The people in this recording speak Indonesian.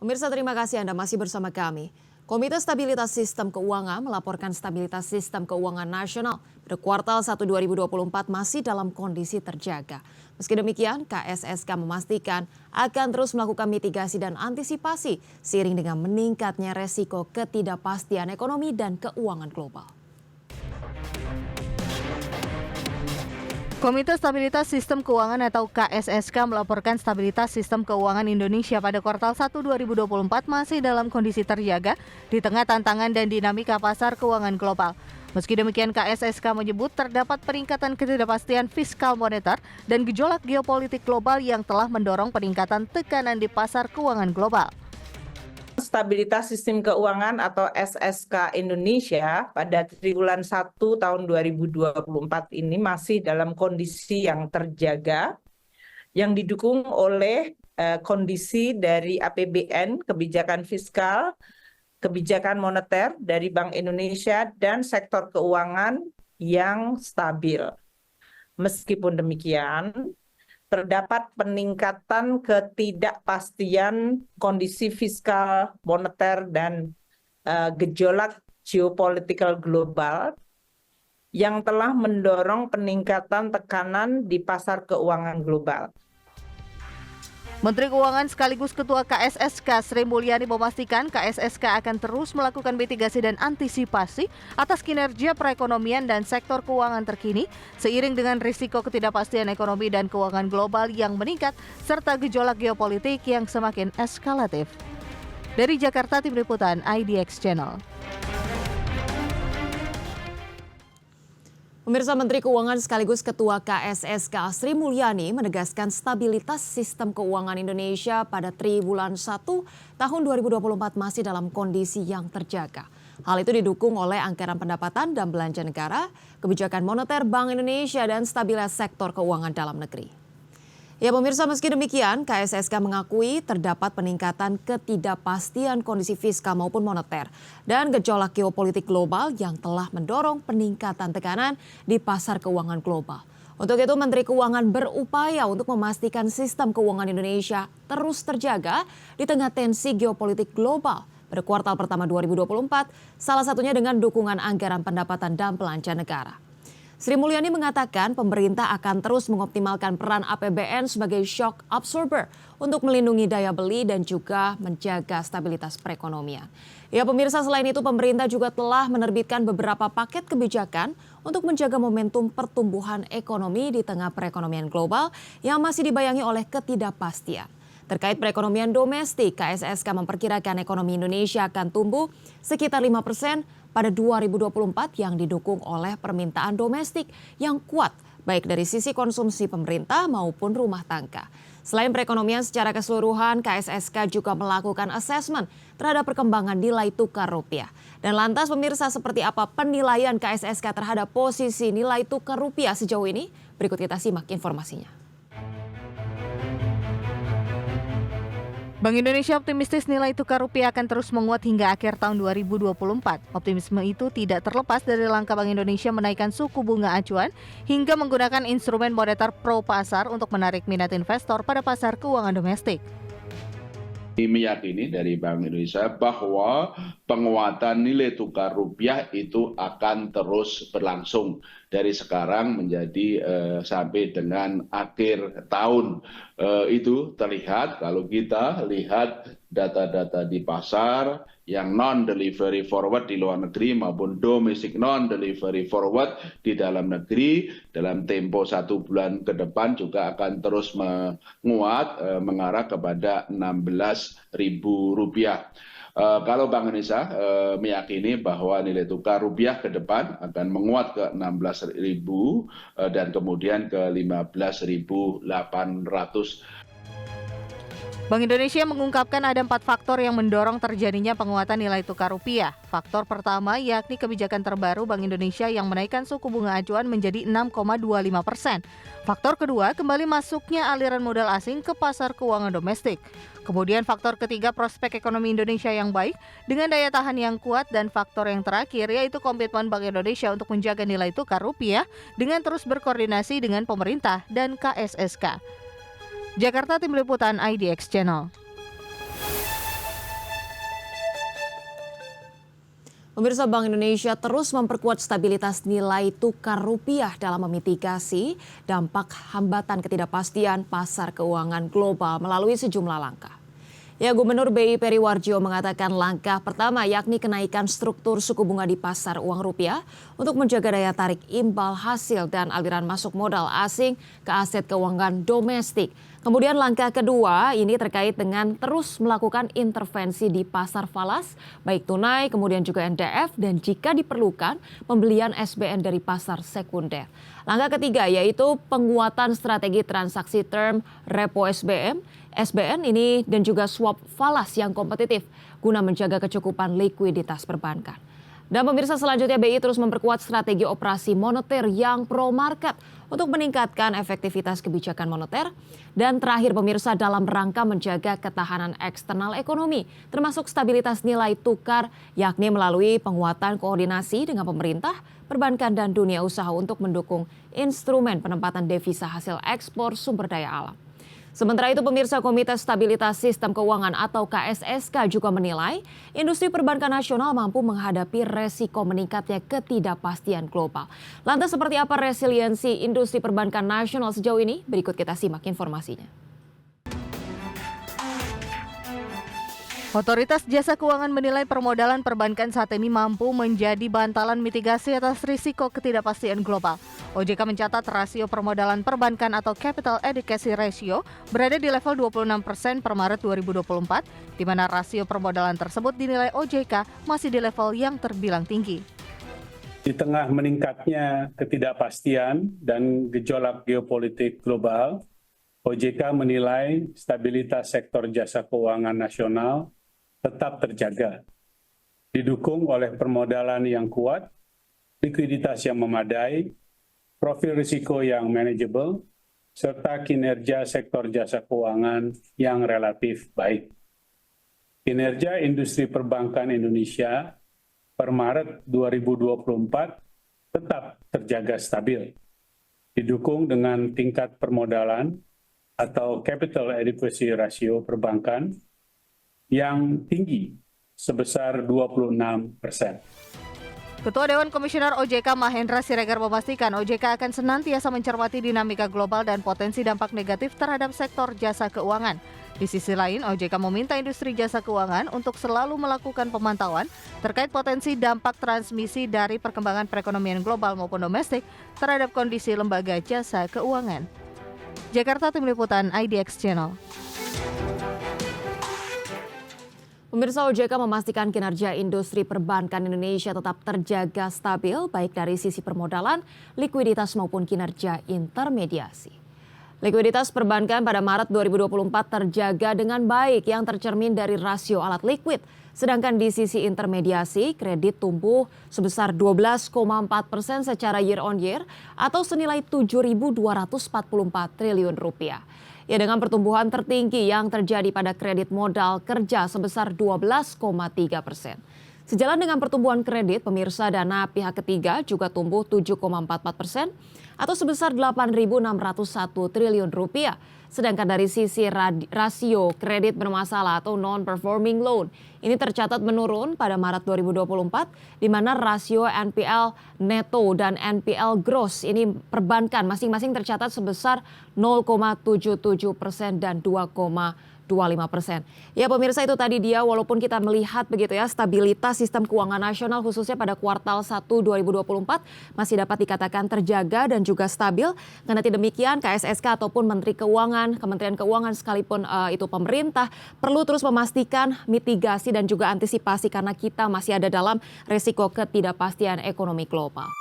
Pemirsa, terima kasih Anda masih bersama kami. Komite Stabilitas Sistem Keuangan melaporkan stabilitas sistem keuangan nasional pada kuartal 1 2024 masih dalam kondisi terjaga. Meski demikian, KSSK memastikan akan terus melakukan mitigasi dan antisipasi seiring dengan meningkatnya resiko ketidakpastian ekonomi dan keuangan global. Komite Stabilitas Sistem Keuangan atau KSSK melaporkan stabilitas sistem keuangan Indonesia pada kuartal 1 2024 masih dalam kondisi terjaga di tengah tantangan dan dinamika pasar keuangan global. Meski demikian, KSSK menyebut terdapat peningkatan ketidakpastian fiskal moneter dan gejolak geopolitik global yang telah mendorong peningkatan tekanan di pasar keuangan global. Stabilitas Sistem Keuangan atau SSK Indonesia pada triwulan 1 tahun 2024 ini masih dalam kondisi yang terjaga yang didukung oleh kondisi dari APBN, kebijakan fiskal, kebijakan moneter dari Bank Indonesia dan sektor keuangan yang stabil. Meskipun demikian, terdapat peningkatan ketidakpastian kondisi fiskal, moneter, dan gejolak geopolitikal global yang telah mendorong peningkatan tekanan di pasar keuangan global. Menteri Keuangan sekaligus Ketua KSSK Sri Mulyani memastikan KSSK akan terus melakukan mitigasi dan antisipasi atas kinerja perekonomian dan sektor keuangan terkini seiring dengan risiko ketidakpastian ekonomi dan keuangan global yang meningkat serta gejolak geopolitik yang semakin eskalatif. Dari Jakarta, Tim Liputan IDX Channel. Pemirsa, Menteri Keuangan sekaligus Ketua KSSK Sri Mulyani menegaskan stabilitas sistem keuangan Indonesia pada triwulan 1 tahun 2024 masih dalam kondisi yang terjaga. Hal itu didukung oleh anggaran pendapatan dan belanja negara, kebijakan moneter Bank Indonesia, dan stabilitas sektor keuangan dalam negeri. Ya pemirsa, meski demikian, KSSK mengakui terdapat peningkatan ketidakpastian kondisi fiskal maupun moneter dan gejolak geopolitik global yang telah mendorong peningkatan tekanan di pasar keuangan global. Untuk itu, Menteri Keuangan berupaya untuk memastikan sistem keuangan Indonesia terus terjaga di tengah tensi geopolitik global pada kuartal pertama 2024, salah satunya dengan dukungan anggaran pendapatan dan belanja negara. Sri Mulyani mengatakan pemerintah akan terus mengoptimalkan peran APBN sebagai shock absorber untuk melindungi daya beli dan juga menjaga stabilitas perekonomian. Ya pemirsa, selain itu pemerintah juga telah menerbitkan beberapa paket kebijakan untuk menjaga momentum pertumbuhan ekonomi di tengah perekonomian global yang masih dibayangi oleh ketidakpastian. Terkait perekonomian domestik, KSSK memperkirakan ekonomi Indonesia akan tumbuh sekitar 5% pada 2024 yang didukung oleh permintaan domestik yang kuat baik dari sisi konsumsi pemerintah maupun rumah tangga. Selain perekonomian secara keseluruhan, KSSK juga melakukan asesmen terhadap perkembangan nilai tukar rupiah. Dan lantas pemirsa, seperti apa penilaian KSSK terhadap posisi nilai tukar rupiah sejauh ini? Berikut kita simak informasinya. Bank Indonesia optimistis nilai tukar rupiah akan terus menguat hingga akhir tahun 2024. Optimisme itu tidak terlepas dari langkah Bank Indonesia menaikkan suku bunga acuan hingga menggunakan instrumen moneter pro pasar untuk menarik minat investor pada pasar keuangan domestik. Meyakini dari Bank Indonesia bahwa penguatan nilai tukar rupiah itu akan terus berlangsung dari sekarang menjadi sampai dengan akhir tahun. Itu terlihat kalau kita lihat data-data di pasar yang non-delivery forward di luar negeri maupun domestic non-delivery forward di dalam negeri dalam tempo 1 bulan ke depan juga akan terus menguat mengarah kepada Rp16.000. Kalau Bank Indonesia meyakini bahwa nilai tukar rupiah ke depan akan menguat ke 16.000 dan kemudian ke 15.800. Bank Indonesia mengungkapkan ada 4 faktor yang mendorong terjadinya penguatan nilai tukar rupiah. Faktor pertama yakni kebijakan terbaru Bank Indonesia yang menaikkan suku bunga acuan menjadi 6,25%. Faktor kedua, kembali masuknya aliran modal asing ke pasar keuangan domestik. Kemudian faktor ketiga, prospek ekonomi Indonesia yang baik dengan daya tahan yang kuat, dan faktor yang terakhir yaitu komitmen Bank Indonesia untuk menjaga nilai tukar rupiah dengan terus berkoordinasi dengan pemerintah dan KSSK. Jakarta, Tim Liputan IDX Channel. Pemirsa, Bank Indonesia terus memperkuat stabilitas nilai tukar rupiah dalam memitigasi dampak hambatan ketidakpastian pasar keuangan global melalui sejumlah langkah. Ya, Gubernur BI Peri Warjio mengatakan langkah pertama yakni kenaikan struktur suku bunga di pasar uang rupiah untuk menjaga daya tarik imbal hasil dan aliran masuk modal asing ke aset keuangan domestik. Kemudian langkah kedua ini terkait dengan terus melakukan intervensi di pasar falas, baik tunai, kemudian juga NDF, dan jika diperlukan pembelian SBN dari pasar sekunder. Langkah ketiga yaitu penguatan strategi transaksi term repo SBN ini dan juga swap falas yang kompetitif guna menjaga kecukupan likuiditas perbankan. Dan pemirsa, selanjutnya BI terus memperkuat strategi operasi moneter yang pro-market untuk meningkatkan efektivitas kebijakan moneter. Dan terakhir pemirsa, dalam rangka menjaga ketahanan eksternal ekonomi, termasuk stabilitas nilai tukar, yakni melalui penguatan koordinasi dengan pemerintah, perbankan dan dunia usaha untuk mendukung instrumen penempatan devisa hasil ekspor sumber daya alam. Sementara itu pemirsa, Komite Stabilitas Sistem Keuangan atau KSSK juga menilai industri perbankan nasional mampu menghadapi resiko meningkatnya ketidakpastian global. Lantas seperti apa resiliensi industri perbankan nasional sejauh ini? Berikut kita simak informasinya. Otoritas Jasa Keuangan menilai permodalan perbankan saat ini mampu menjadi bantalan mitigasi atas risiko ketidakpastian global. OJK mencatat rasio permodalan perbankan atau Capital Adequacy Ratio berada di level 26% per Maret 2024, di mana rasio permodalan tersebut dinilai OJK masih di level yang terbilang tinggi. Di tengah meningkatnya ketidakpastian dan gejolak geopolitik global, OJK menilai stabilitas sektor jasa keuangan nasional tetap terjaga, didukung oleh permodalan yang kuat, likuiditas yang memadai, profil risiko yang manageable, serta kinerja sektor jasa keuangan yang relatif baik. Kinerja industri perbankan Indonesia per Maret 2024 tetap terjaga stabil, didukung dengan tingkat permodalan atau Capital Adequacy Ratio perbankan yang tinggi sebesar 26%. Ketua Dewan Komisioner OJK Mahendra Siregar memastikan OJK akan senantiasa mencermati dinamika global dan potensi dampak negatif terhadap sektor jasa keuangan. Di sisi lain, OJK meminta industri jasa keuangan untuk selalu melakukan pemantauan terkait potensi dampak transmisi dari perkembangan perekonomian global maupun domestik terhadap kondisi lembaga jasa keuangan. Jakarta, Tim Liputan IDX Channel. Pemirsa, OJK memastikan kinerja industri perbankan Indonesia tetap terjaga stabil baik dari sisi permodalan, likuiditas maupun kinerja intermediasi. Likuiditas perbankan pada Maret 2024 terjaga dengan baik yang tercermin dari rasio alat likuid. Sedangkan di sisi intermediasi, kredit tumbuh sebesar 12,4% secara year on year atau senilai 7.244 triliun rupiah. Ya, dengan pertumbuhan tertinggi yang terjadi pada kredit modal kerja sebesar 12,3%. Sejalan dengan pertumbuhan kredit, pemirsa, dana pihak ketiga juga tumbuh 7,44% atau sebesar 8.601 triliun rupiah. Sedangkan dari sisi rasio kredit bermasalah atau non-performing loan, ini tercatat menurun pada Maret 2024, di mana rasio NPL neto dan NPL gross ini perbankan masing-masing tercatat sebesar 0,77% dan 2,25%. Ya pemirsa, itu tadi dia, walaupun kita melihat begitu ya stabilitas sistem keuangan nasional khususnya pada kuartal 1 2024 masih dapat dikatakan terjaga dan juga stabil. Karena demikian KSSK ataupun Menteri Keuangan, Kementerian Keuangan sekalipun itu pemerintah perlu terus memastikan mitigasi dan juga antisipasi karena kita masih ada dalam resiko ketidakpastian ekonomi global.